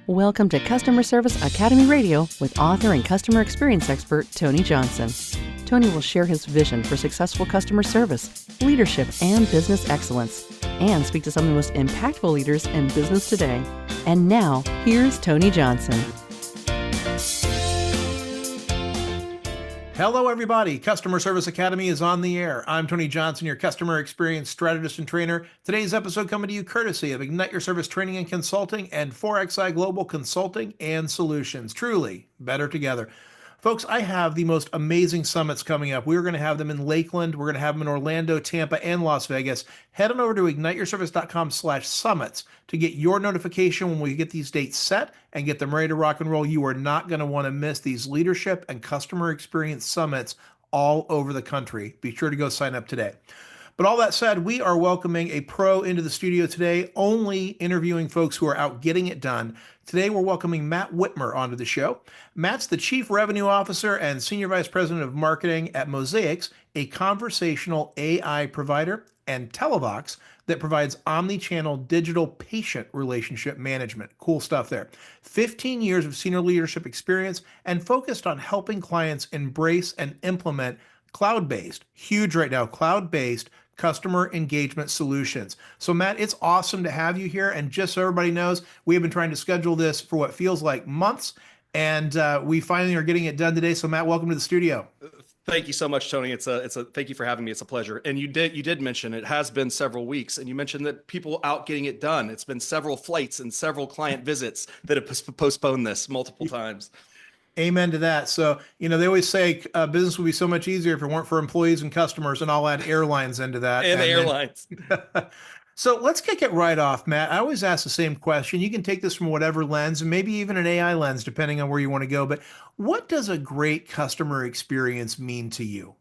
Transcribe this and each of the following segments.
Welcome to Customer Service Academy Radio with author and customer experience expert Tony Johnson. Tony will share his vision for successful customer service, leadership, and business excellence, and speak to some of the most impactful leaders in business today. And now, here's Tony Johnson. Hello, everybody. Customer Service Academy is on the air. I'm Tony Johnson, your customer experience strategist and trainer. Today's episode coming to you courtesy of Ignite Your Service Training and Consulting and 4XI Global Consulting and Solutions. Truly better together. Folks, I have the most amazing summits coming up. We're going to have them in Lakeland. We're going to have them in Orlando, Tampa, and Las Vegas. Head on over to igniteyourservice.com/summits to get your notification when we get these dates set and get them ready to rock and roll. You are not going to want to miss these leadership and customer experience summits all over the country. Be sure to go sign up today. But all that said, we are welcoming a pro into the studio today, only interviewing folks who are out getting it done. Today, we're welcoming Matt Whitmer onto the show. Matt's the Chief Revenue Officer and Senior Vice President of Marketing at Mosaicx, a conversational AI provider, and Televox that provides omni-channel digital patient relationship management. Cool stuff there. 15 years of senior leadership experience and focused on helping clients embrace and implement cloud-based, huge right now, cloud-based customer engagement solutions. So Matt, it's awesome to have you here. And just so everybody knows, we have been trying to schedule this for what feels like months, and we finally are getting it done today. So Matt, welcome to the studio. Thank you so much, Tony. Thank you for having me. It's a pleasure. And you did mention it has been several weeks, and you mentioned that people out getting it done. It's been several flights and several client visits that have postponed this multiple times. Amen to that. So, they always say business would be so much easier if it weren't for employees and customers, and I'll add airlines into that. And airlines. So let's kick it right off, Matt. I always ask the same question. You can take this from whatever lens, and maybe even an AI lens, depending on where you want to go. But what does a great customer experience mean to you?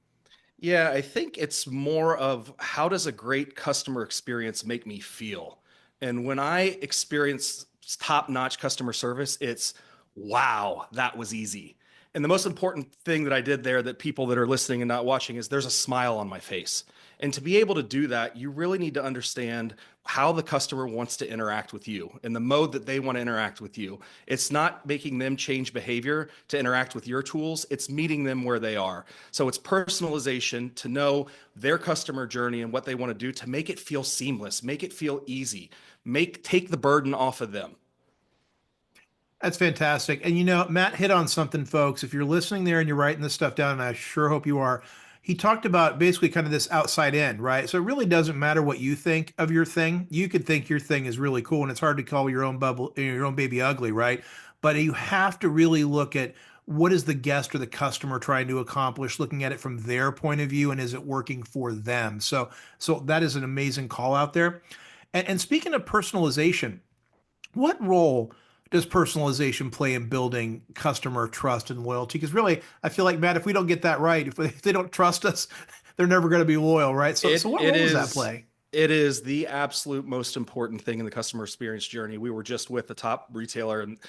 Yeah, I think it's more of how does a great customer experience make me feel? And when I experience top-notch customer service, it's wow, that was easy. And the most important thing that I did there that people that are listening and not watching is there's a smile on my face. And to be able to do that, you really need to understand how the customer wants to interact with you and the mode that they want to interact with you. It's not making them change behavior to interact with your tools. It's meeting them where they are. So it's personalization to know their customer journey and what they want to do to make it feel seamless, make it feel easy, take the burden off of them. That's fantastic. And Matt hit on something, folks. If you're listening there and you're writing this stuff down, and I sure hope you are, he talked about basically kind of this outside in, right? So it really doesn't matter what you think of your thing. You could think your thing is really cool, and it's hard to call your own baby ugly, right? But you have to really look at what is the guest or the customer trying to accomplish, looking at it from their point of view, and is it working for them? So that is an amazing call out there. And speaking of personalization, what role does personalization play in building customer trust and loyalty? Because really, I feel like, Matt, if we don't get that right, if they don't trust us, they're never going to be loyal, right? So what role does that play? It is the absolute most important thing in the customer experience journey. We were just with the top retailer in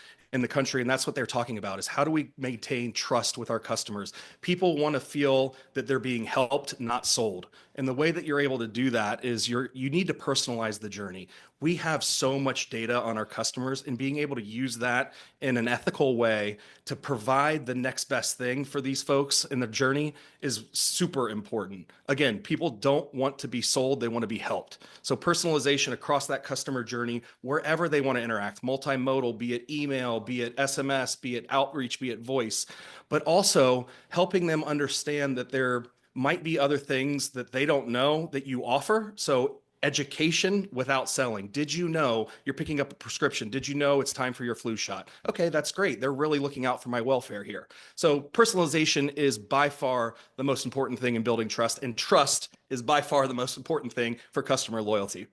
the country, and that's what they're talking about is how do we maintain trust with our customers? People want to feel that they're being helped, not sold. And the way that you're able to do that is you need to personalize the journey. We have so much data on our customers, and being able to use that in an ethical way to provide the next best thing for these folks in the journey is super important. Again, people don't want to be sold, they want to be helped. So personalization across that customer journey, wherever they want to interact, multimodal, be it email, be it SMS, be it outreach, be it voice, but also helping them understand that there might be other things that they don't know that you offer. So education without selling. Did you know you're picking up a prescription? Did you know it's time for your flu shot? Okay, that's great. They're really looking out for my welfare here. So personalization is by far the most important thing in building trust, and trust is by far the most important thing for customer loyalty.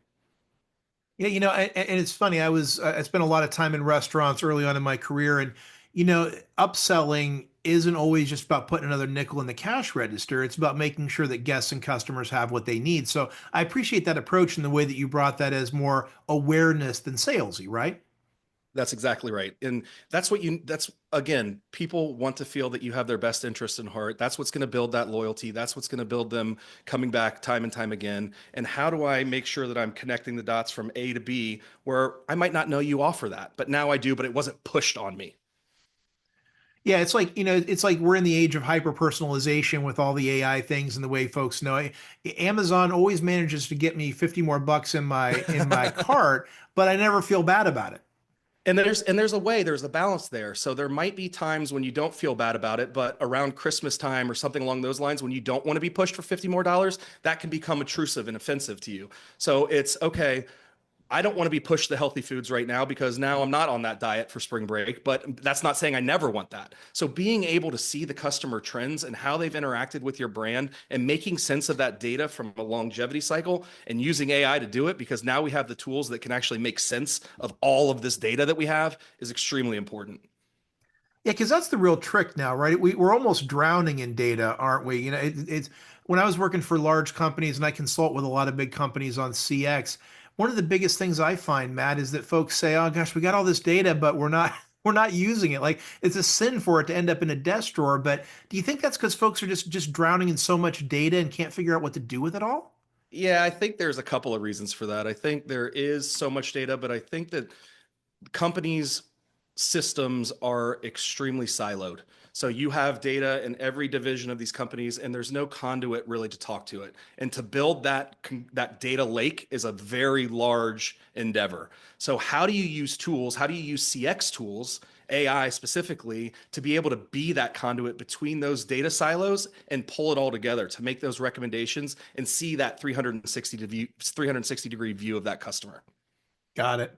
Yeah, and it's funny. I spent a lot of time in restaurants early on in my career, and upselling isn't always just about putting another nickel in the cash register. It's about making sure that guests and customers have what they need. So I appreciate that approach and the way that you brought that as more awareness than salesy, right? That's exactly right. And that's again, people want to feel that you have their best interest in heart. That's what's going to build that loyalty. That's what's going to build them coming back time and time again. And how do I make sure that I'm connecting the dots from A to B where I might not know you offer that, but now I do, but it wasn't pushed on me. Yeah, it's like, it's like we're in the age of hyper personalization with all the AI things and the way folks know it. Amazon always manages to get me 50 more bucks in my cart, but I never feel bad about it. There's a balance there. So there might be times when you don't feel bad about it, but around Christmas time or something along those lines, when you don't want to be pushed for 50 more dollars, that can become intrusive and offensive to you. So it's okay. I don't want to be pushed to healthy foods right now because now I'm not on that diet for spring break, but that's not saying I never want that. So being able to see the customer trends and how they've interacted with your brand and making sense of that data from a longevity cycle and using AI to do it, because now we have the tools that can actually make sense of all of this data that we have, is extremely important. Yeah, because that's the real trick now, right? We're almost drowning in data, aren't we? It's when I was working for large companies and I consult with a lot of big companies on CX, one of the biggest things I find, Matt, is that folks say, "Oh gosh, we got all this data, but we're not we're not using it." Like it's a sin for it to end up in a desk drawer. But do you think that's because folks are just drowning in so much data and can't figure out what to do with it all? Yeah, I think there's a couple of reasons for that. I think there is so much data, but I think that companies' systems are extremely siloed. So you have data in every division of these companies, and there's no conduit really to talk to it. And to build that data lake is a very large endeavor. So how do you use tools? How do you use CX tools, AI specifically, to be able to be that conduit between those data silos and pull it all together to make those recommendations and see that 360 degree view of that customer? Got it.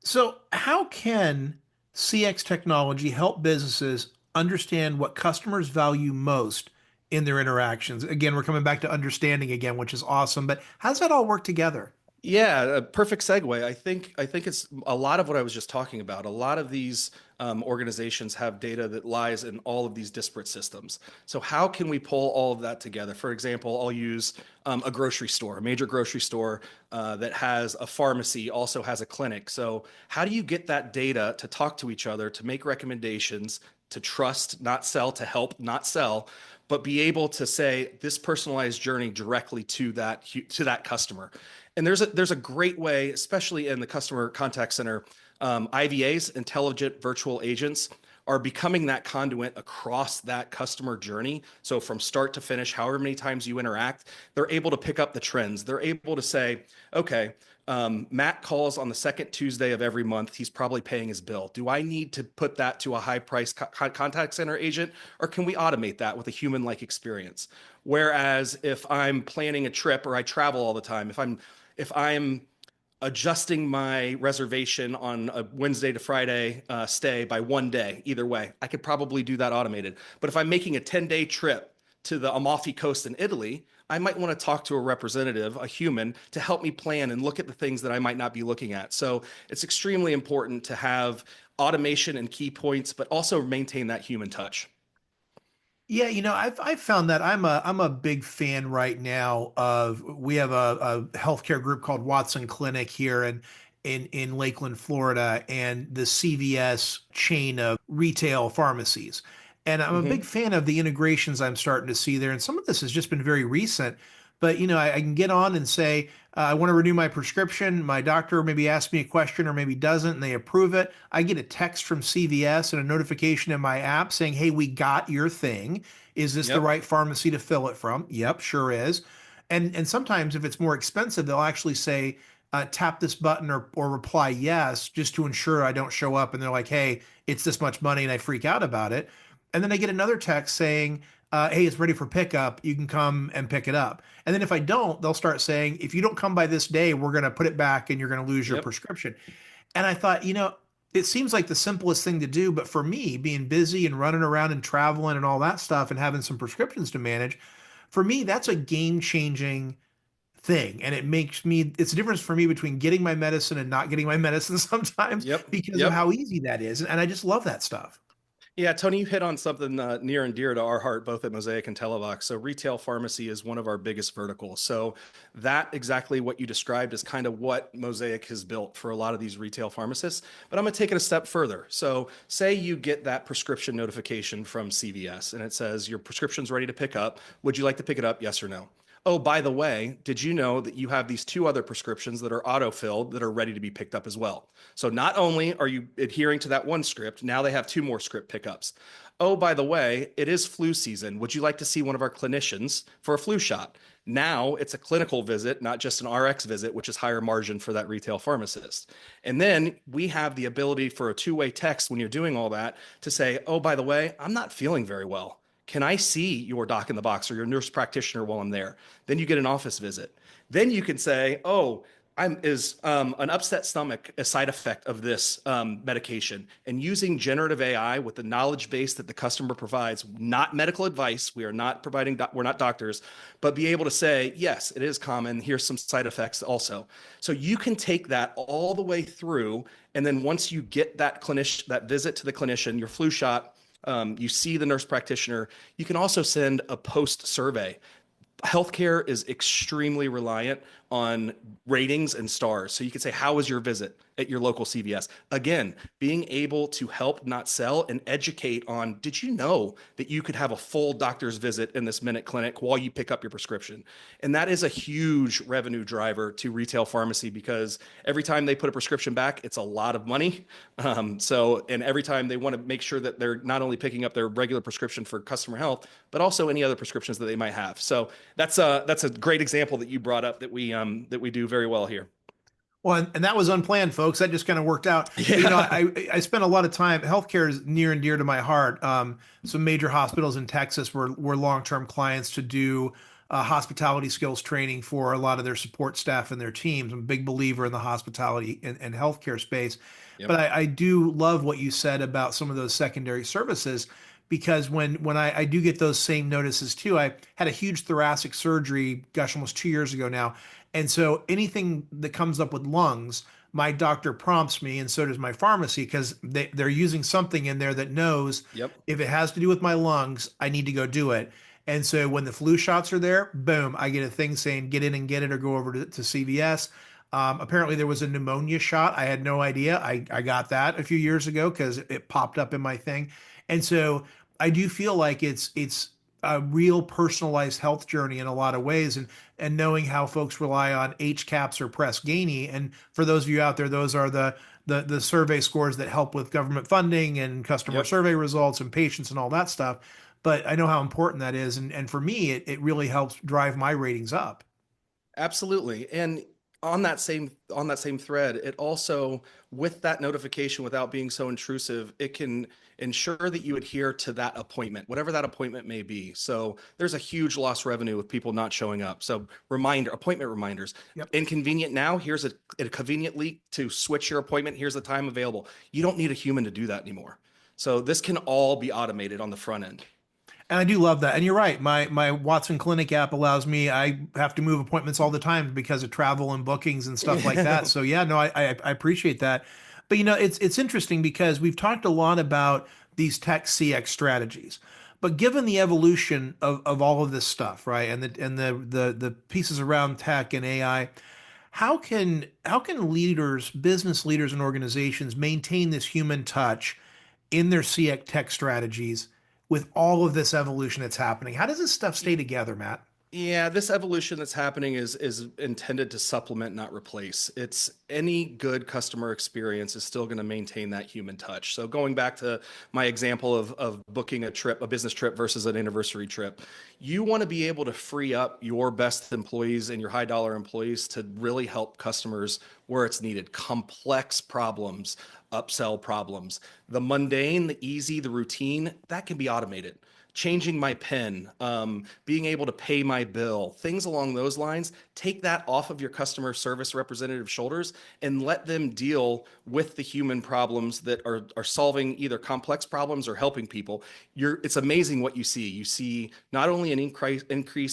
So, how can CX technology help businesses understand what customers value most in their interactions? Again, we're coming back to understanding again, which is awesome, but how does that all work together? Yeah, a perfect segue. I think it's a lot of what I was just talking about. A lot of these organizations have data that lies in all of these disparate systems. So how can we pull all of that together? For example, I'll use a grocery store, a major grocery store that has a pharmacy, also has a clinic. So how do you get that data to talk to each other, to make recommendations, to trust, not sell, to help, not sell, but be able to say this personalized journey directly to that customer? And there's a great way, especially in the customer contact center, IVAs, intelligent virtual agents, are becoming that conduit across that customer journey. So from start to finish, however many times you interact, they're able to pick up the trends. They're able to say, okay, Matt calls on the second Tuesday of every month. He's probably paying his bill. Do I need to put that to a high price contact center agent, or can we automate that with a human like experience? Whereas if I'm planning a trip or I travel all the time, if I'm adjusting my reservation on a Wednesday to Friday stay by one day, either way, I could probably do that automated. But if I'm making a 10-day trip to the Amalfi Coast in Italy, I might want to talk to a representative, a human, to help me plan and look at the things that I might not be looking at. So it's extremely important to have automation and key points, but also maintain that human touch. Yeah, I've found that I'm a big fan right now of we have a healthcare group called Watson Clinic here in Lakeland, Florida, and the CVS chain of retail pharmacies. And I'm a big Hmm. fan of the integrations I'm starting to see there. And some of this has just been very recent. But I can get on and say, I want to renew my prescription. My doctor maybe asks me a question or maybe doesn't, and they approve it. I get a text from CVS and a notification in my app saying, "Hey, we got your thing. Is this the Yep. right pharmacy to fill it from?" Yep, sure is. And sometimes if it's more expensive, they'll actually say, tap this button or reply yes, just to ensure I don't show up. And they're like, "Hey, it's this much money," and I freak out about it. And then I get another text saying, "Hey, it's ready for pickup. You can come and pick it up." And then if I don't, they'll start saying, "If you don't come by this day, we're going to put it back and you're going to lose your Yep. prescription." And I thought, it seems like the simplest thing to do, but for me, being busy and running around and traveling and all that stuff and having some prescriptions to manage, for me, that's a game changing thing. And it's a difference for me between getting my medicine and not getting my medicine sometimes Yep. because of Yep. how easy that is. And I just love that stuff. Yeah, Tony, you hit on something near and dear to our heart, both at Mosaicx and Televox. So, retail pharmacy is one of our biggest verticals. So, that exactly what you described is kind of what Mosaicx has built for a lot of these retail pharmacists. But I'm going to take it a step further. So, say you get that prescription notification from CVS and it says your prescription's ready to pick up. Would you like to pick it up? Yes or no? Oh, by the way, did you know that you have these two other prescriptions that are auto-filled that are ready to be picked up as well? So not only are you adhering to that one script, now they have two more script pickups. Oh, by the way, it is flu season. Would you like to see one of our clinicians for a flu shot? Now it's a clinical visit, not just an RX visit, which is higher margin for that retail pharmacist. And then we have the ability for a two-way text when you're doing all that to say, oh, by the way, I'm not feeling very well. Can I see your doc in the box or your nurse practitioner while I'm there? Then you get an office visit. Then you can say, oh, is an upset stomach a side effect of this medication? And using generative AI with the knowledge base that the customer provides, not medical advice, we are not providing, we're not doctors, but be able to say, yes, it is common. Here's some side effects also. So you can take that all the way through. And then once you get that clinician, that visit to the clinician, your flu shot, you see the nurse practitioner, you can also send a post survey. Healthcare is extremely reliant on ratings and stars. So you could say, how was your visit at your local CVS? Again, being able to help, not sell, and educate on, did you know that you could have a full doctor's visit in this Minute Clinic while you pick up your prescription? And that is a huge revenue driver to retail pharmacy because every time they put a prescription back, it's a lot of money. And every time they want to make sure that they're not only picking up their regular prescription for customer health, but also any other prescriptions that they might have. So that's a great example that you brought up that we do very well here. Well, and that was unplanned, folks. That just kind of worked out. But, Yeah. I spent a lot of time. Healthcare is near and dear to my heart. Some major hospitals in Texas were long-term clients to do hospitality skills training for a lot of their support staff and their teams. I'm a big believer in the hospitality and healthcare space. Yep. But I do love what you said about some of those secondary services because when I do get those same notices too, I had a huge thoracic surgery, gosh, almost 2 years ago now. And so anything that comes up with lungs, my doctor prompts me, and so does my pharmacy, because they're using something in there that knows Yep. if it has to do with my lungs, I need to go do it. And so when the flu shots are there, boom, I get a thing saying get in and get it or go over to CVS. Apparently there was a pneumonia shot. I had no idea. I got that a few years ago because it popped up in my thing. And so I do feel like it's a real personalized health journey in a lot of ways, and knowing how folks rely on HCAHPS or Press Ganey. And for those of you out there, those are the survey scores that help with government funding and customer Yep. survey results and patients and all that stuff. But I know how important that is, and for me, it really helps drive my ratings up. Absolutely. And on that same thread, it also, with that notification, without being so intrusive, it can ensure that you adhere to that appointment, whatever that appointment may be. So there's a huge lost revenue with people not showing up. So appointment reminders. Yep. Inconvenient now, here's a convenient link to switch your appointment. Here's the time available. You don't need a human to do that anymore. So this can all be automated on the front end. And I do love that. And you're right. My Watson Clinic app allows me, I have to move appointments all the time because of travel and bookings and stuff like that. So yeah, no, I appreciate that. But it's interesting because we've talked a lot about these tech CX strategies. But given the evolution of all of this stuff, right? And the pieces around tech and AI, how can leaders, business leaders and organizations maintain this human touch in their CX tech strategies with all of this evolution that's happening? How does this stuff stay together, Matt? Yeah, this evolution that's happening is intended to supplement, not replace. It's any good customer experience is still going to maintain that human touch. So going back to my example of booking a trip, a business trip versus an anniversary trip, you want to be able to free up your best employees and your high dollar employees to really help customers where it's needed. Complex problems, upsell problems, the mundane, the easy, the routine, that can be automated. changing my PIN, being able to pay my bill, things along those lines. Take that off of your customer service representative shoulders and let them deal with the human problems that are solving either complex problems or helping people. It's amazing what you see. You see not only an increase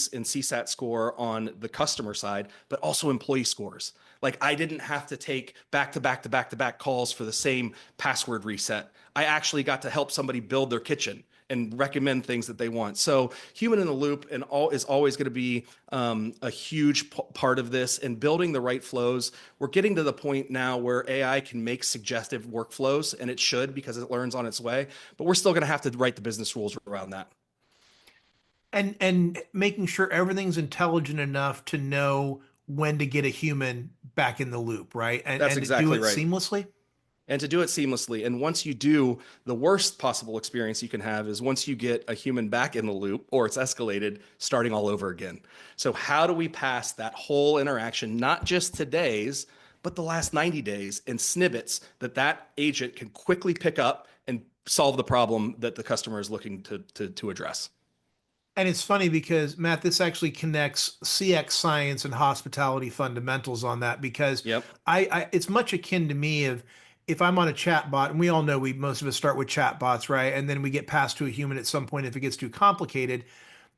in CSAT score on the customer side, but also employee scores. Like I didn't have to take back to back to back to back calls for the same password reset. I actually got to help somebody build their kitchen and recommend things that they want. So human in the loop and all is always going to be a huge part of this, and building the right flows. We're getting to the point now where AI can make suggestive workflows, and it should, because it learns on its way, but we're still going to have to write the business rules around that. And making sure everything's intelligent enough to know when to get a human back in the loop, right? That's And to do exactly it right. seamlessly. And to do it seamlessly. And once you do, the worst possible experience you can have is once you get a human back in the loop or it's escalated, starting all over again. So how do we pass that whole interaction, not just today's, but the last 90 days, in snippets that agent can quickly pick up and solve the problem that the customer is looking to address? And it's funny because, Matt, this actually connects CX science and hospitality fundamentals on that, because Yep. it's much akin to me of, if I'm on a chat bot, and we all know most of us start with chat bots, right? And then we get passed to a human at some point if it gets too complicated.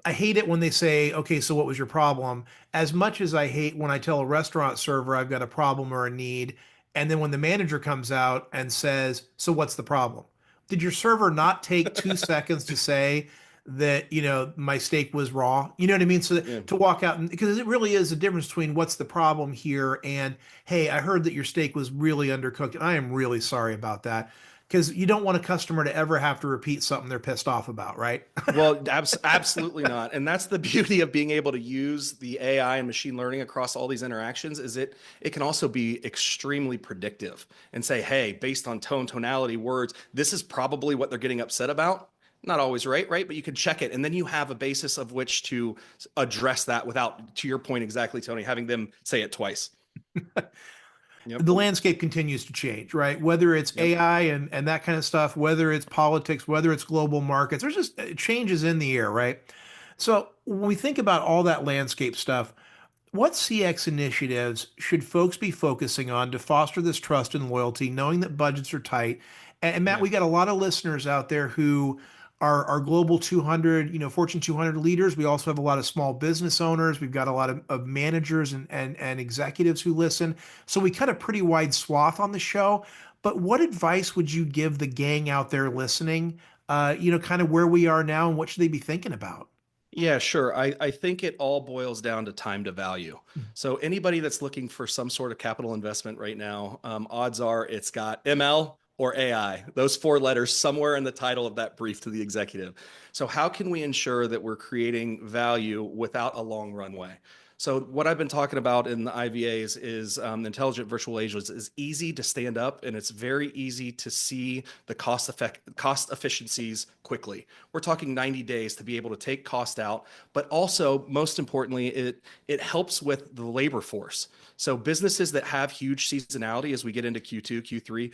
I hate it when they say, okay, so what was your problem? As much as I hate when I tell a restaurant server I've got a problem or a need, and then when the manager comes out and says, so what's the problem? Did your server not take 2 seconds to say that, my steak was raw? You know what I mean? So Yeah. to walk out, because it really is a difference between what's the problem here and, hey, I heard that your steak was really undercooked, and I am really sorry about that. Because you don't want a customer to ever have to repeat something they're pissed off about, right? Well, absolutely not. And that's the beauty of being able to use the AI and machine learning across all these interactions, is it can also be extremely predictive and say, hey, based on tone, tonality, words, this is probably what they're getting upset about. Not always right, but you can check it. And then you have a basis of which to address that without, to your point exactly, Tony, having them say it twice. Yep. The landscape continues to change, right? Whether it's Yep. AI and that kind of stuff, whether it's politics, whether it's global markets, there's just changes in the air, right? So when we think about all that landscape stuff, what CX initiatives should folks be focusing on to foster this trust and loyalty, knowing that budgets are tight? And Matt, Yeah. we got a lot of listeners out there who are global 200, Fortune 200 leaders. We also have a lot of small business owners. We've got a lot of managers and executives who listen. So we cut a pretty wide swath on the show. But what advice would you give the gang out there listening? Kind of where we are now, and what should they be thinking about? Yeah, sure. I think it all boils down to time to value. So anybody that's looking for some sort of capital investment right now, odds are it's got ML or AI, those four letters somewhere in the title of that brief to the executive. So how can we ensure that we're creating value without a long runway? So what I've been talking about in the IVAs is intelligent virtual agents is easy to stand up, and it's very easy to see the cost efficiencies quickly. We're talking 90 days to be able to take cost out, but also most importantly, it helps with the labor force. So businesses that have huge seasonality as we get into Q2, Q3,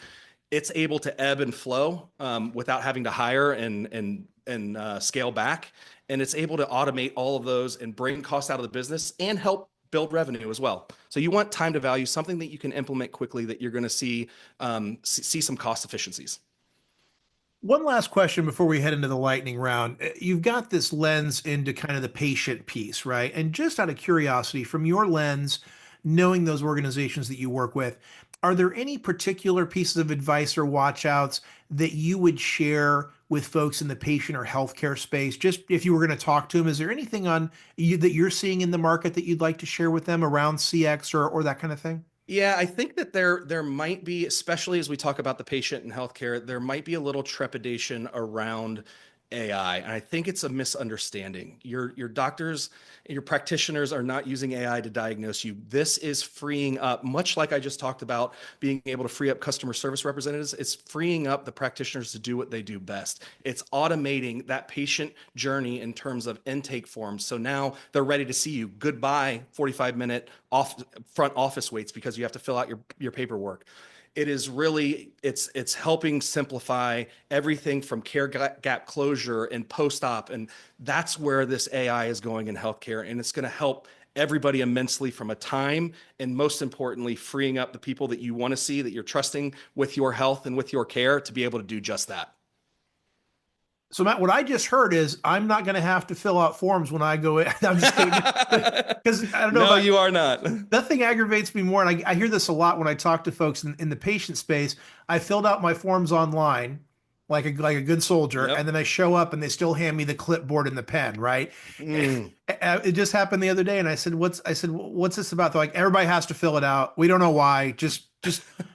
it's able to ebb and flow without having to hire and scale back. And it's able to automate all of those and bring costs out of the business and help build revenue as well. So you want time to value, something that you can implement quickly that you're going to see some cost efficiencies. One last question before we head into the lightning round. You've got this lens into kind of the patient piece, right? And just out of curiosity, from your lens, knowing those organizations that you work with, are there any particular pieces of advice or watchouts that you would share with folks in the patient or healthcare space? Just if you were going to talk to them, is there anything on you that you're seeing in the market that you'd like to share with them around CX or that kind of thing? Yeah, I think that there might be, especially as we talk about the patient and healthcare, there might be a little trepidation around AI. And I think it's a misunderstanding. Your doctors and your practitioners are not using AI to diagnose you. This is freeing up, much like I just talked about being able to free up customer service representatives, it's freeing up the practitioners to do what they do best. It's automating that patient journey in terms of intake forms. So now they're ready to see you. Goodbye 45-minute front office waits because you have to fill out your paperwork. It is really, it's helping simplify everything from care gap closure and post-op. And that's where this AI is going in healthcare. And it's going to help everybody immensely from a time, and most importantly, freeing up the people that you want to see, that you're trusting with your health and with your care, to be able to do just that. So Matt, what I just heard is I'm not going to have to fill out forms when I go in. I'm just kidding. Because I don't know. No, you are not. Nothing aggravates me more, and I hear this a lot when I talk to folks in the patient space. I filled out my forms online, like a good soldier, Yep. and then I show up and they still hand me the clipboard and the pen, right? Mm. It just happened the other day, and I said, "What's this about?" They're like, "Everybody has to fill it out. We don't know why. Just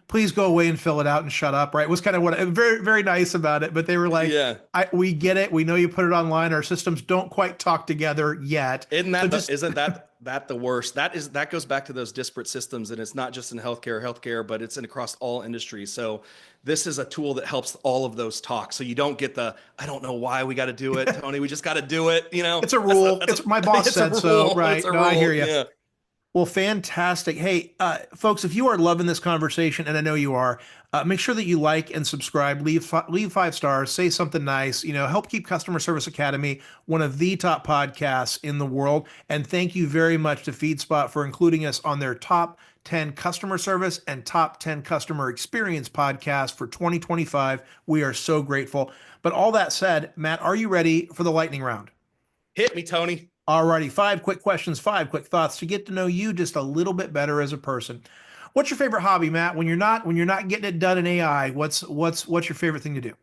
please go away and fill it out and shut up." Right? It was kind of what very very nice about it, but they were like, Yeah. We get it. We know you put it online. Our systems don't quite talk together yet. Isn't that So just isn't that the worst? That goes back to those disparate systems, and it's not just in healthcare, but it's across all industries. So this is a tool that helps all of those talk. So you don't get the, I don't know why we got to do it, Tony. We just got to do it. You know, it's a rule. It's my boss it's said a so. rule. Right? It's a No, I rule. hear you. Yeah. Well, fantastic. Hey, folks, if you are loving this conversation, and I know you are, make sure that you like and subscribe, leave 5 stars, say something nice, help keep Customer Service Academy one of the top podcasts in the world. And thank you very much to FeedSpot for including us on their top 10 customer service and top 10 customer experience podcast for 2025. We are so grateful. But all that said, Matt, are you ready for the lightning round? Hit me, Tony. Alrighty, 5 quick questions, 5 quick thoughts to get to know you just a little bit better as a person. What's your favorite hobby, Matt? When you're not getting it done in AI, what's your favorite thing to do?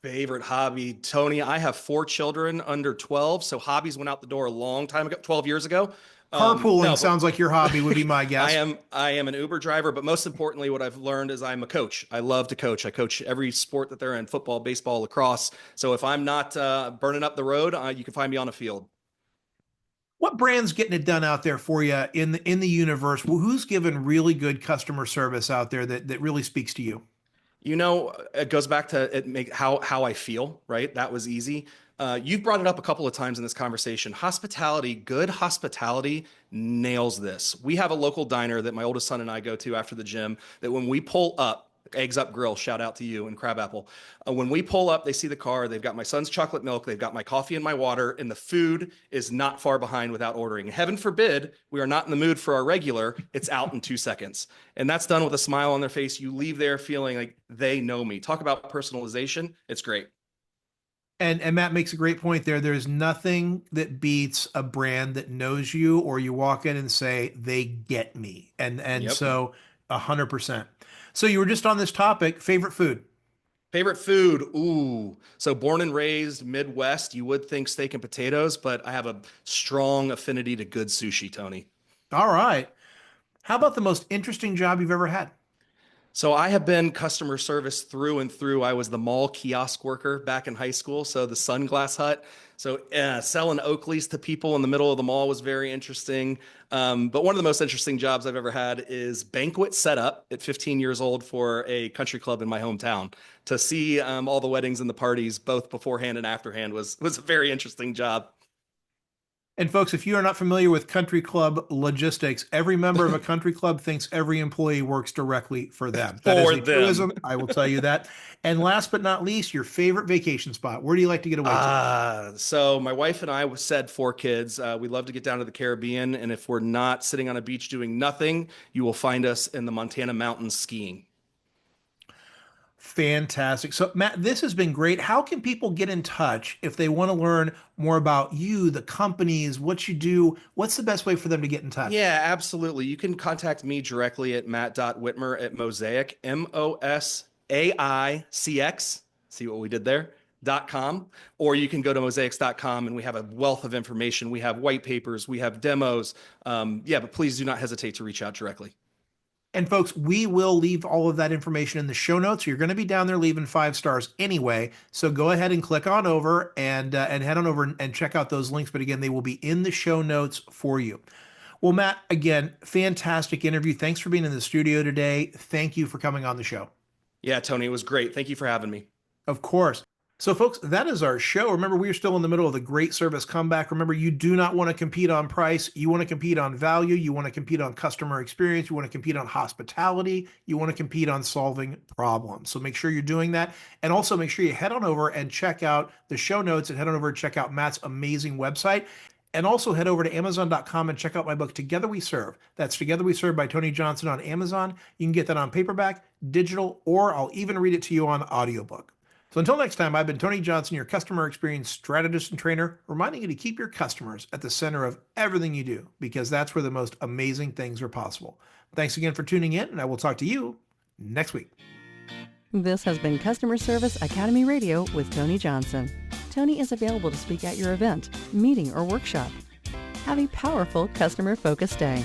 Favorite hobby, Tony. I have 4 children under 12, so hobbies went out the door a long time ago, 12 years ago. Carpooling No, sounds like your hobby would be my guess. I am an Uber driver, but most importantly, what I've learned is I'm a coach. I love to coach. I coach every sport that they're in: football, baseball, lacrosse. So if I'm not burning up the road, you can find me on a field. What brand's getting it done out there for you in the universe? Who's given really good customer service out there that really speaks to you? It goes back to how I feel, right? That was easy. You've brought it up a couple of times in this conversation. Hospitality, good hospitality nails this. We have a local diner that my oldest son and I go to after the gym, that when we pull up, Eggs Up Grill, shout out to you, and Crabapple. When we pull up, they see the car. They've got my son's chocolate milk. They've got my coffee and my water, and the food is not far behind without ordering. Heaven forbid we are not in the mood for our regular. It's out in 2 seconds. And that's done with a smile on their face. You leave there feeling like they know me. Talk about personalization. It's great. And Matt makes a great point there. There's nothing that beats a brand that knows you, or you walk in and say, they get me. And Yep. so 100%. So you were just on this topic, favorite food. Favorite food. Ooh. So born and raised Midwest, you would think steak and potatoes, but I have a strong affinity to good sushi, Tony. All right. How about the most interesting job you've ever had? So I have been customer service through and through. I was the mall kiosk worker back in high school. So the Sunglass Hut. So selling Oakleys to people in the middle of the mall was very interesting. But one of the most interesting jobs I've ever had is banquet setup at 15 years old for a country club in my hometown. To see all the weddings and the parties, both beforehand and afterhand, was a very interesting job. And folks, if you are not familiar with country club logistics, every member of a country club thinks every employee works directly for them. That is For a them. truism. I will tell you that. And last but not least, your favorite vacation spot. Where do you like to get away to? So my wife and I said 4 kids. We love to get down to the Caribbean. And if we're not sitting on a beach doing nothing, you will find us in the Montana mountains skiing. Fantastic. So, Matt, this has been great. How can people get in touch if they want to learn more about you, the companies, what you do? What's the best way for them to get in touch? Yeah, absolutely. You can contact me directly at matt.whitmer at Mosaicx, Mosaicx. See what we did there? .com, or you can go to mosaicx.com, and we have a wealth of information. We have white papers, we have demos. But please do not hesitate to reach out directly. And folks, we will leave all of that information in the show notes. You're going to be down there leaving 5 stars anyway. So go ahead and click on over and head on over and check out those links. But again, they will be in the show notes for you. Well, Matt, again, fantastic interview. Thanks for being in the studio today. Thank you for coming on the show. Yeah, Tony, it was great. Thank you for having me. Of course. So, folks, that is our show. Remember, we are still in the middle of the great service comeback. Remember, you do not want to compete on price. You want to compete on value. You want to compete on customer experience. You want to compete on hospitality. You want to compete on solving problems. So make sure you're doing that. And also make sure you head on over and check out the show notes and head on over and check out Matt's amazing website. And also head over to Amazon.com and check out my book, Together We Serve. That's Together We Serve by Tony Johnson on Amazon. You can get that on paperback, digital, or I'll even read it to you on audiobook. So until next time, I've been Tony Johnson, your customer experience strategist and trainer, reminding you to keep your customers at the center of everything you do, because that's where the most amazing things are possible. Thanks again for tuning in, and I will talk to you next week. This has been Customer Service Academy Radio with Tony Johnson. Tony is available to speak at your event, meeting, or workshop. Have a powerful customer-focused day.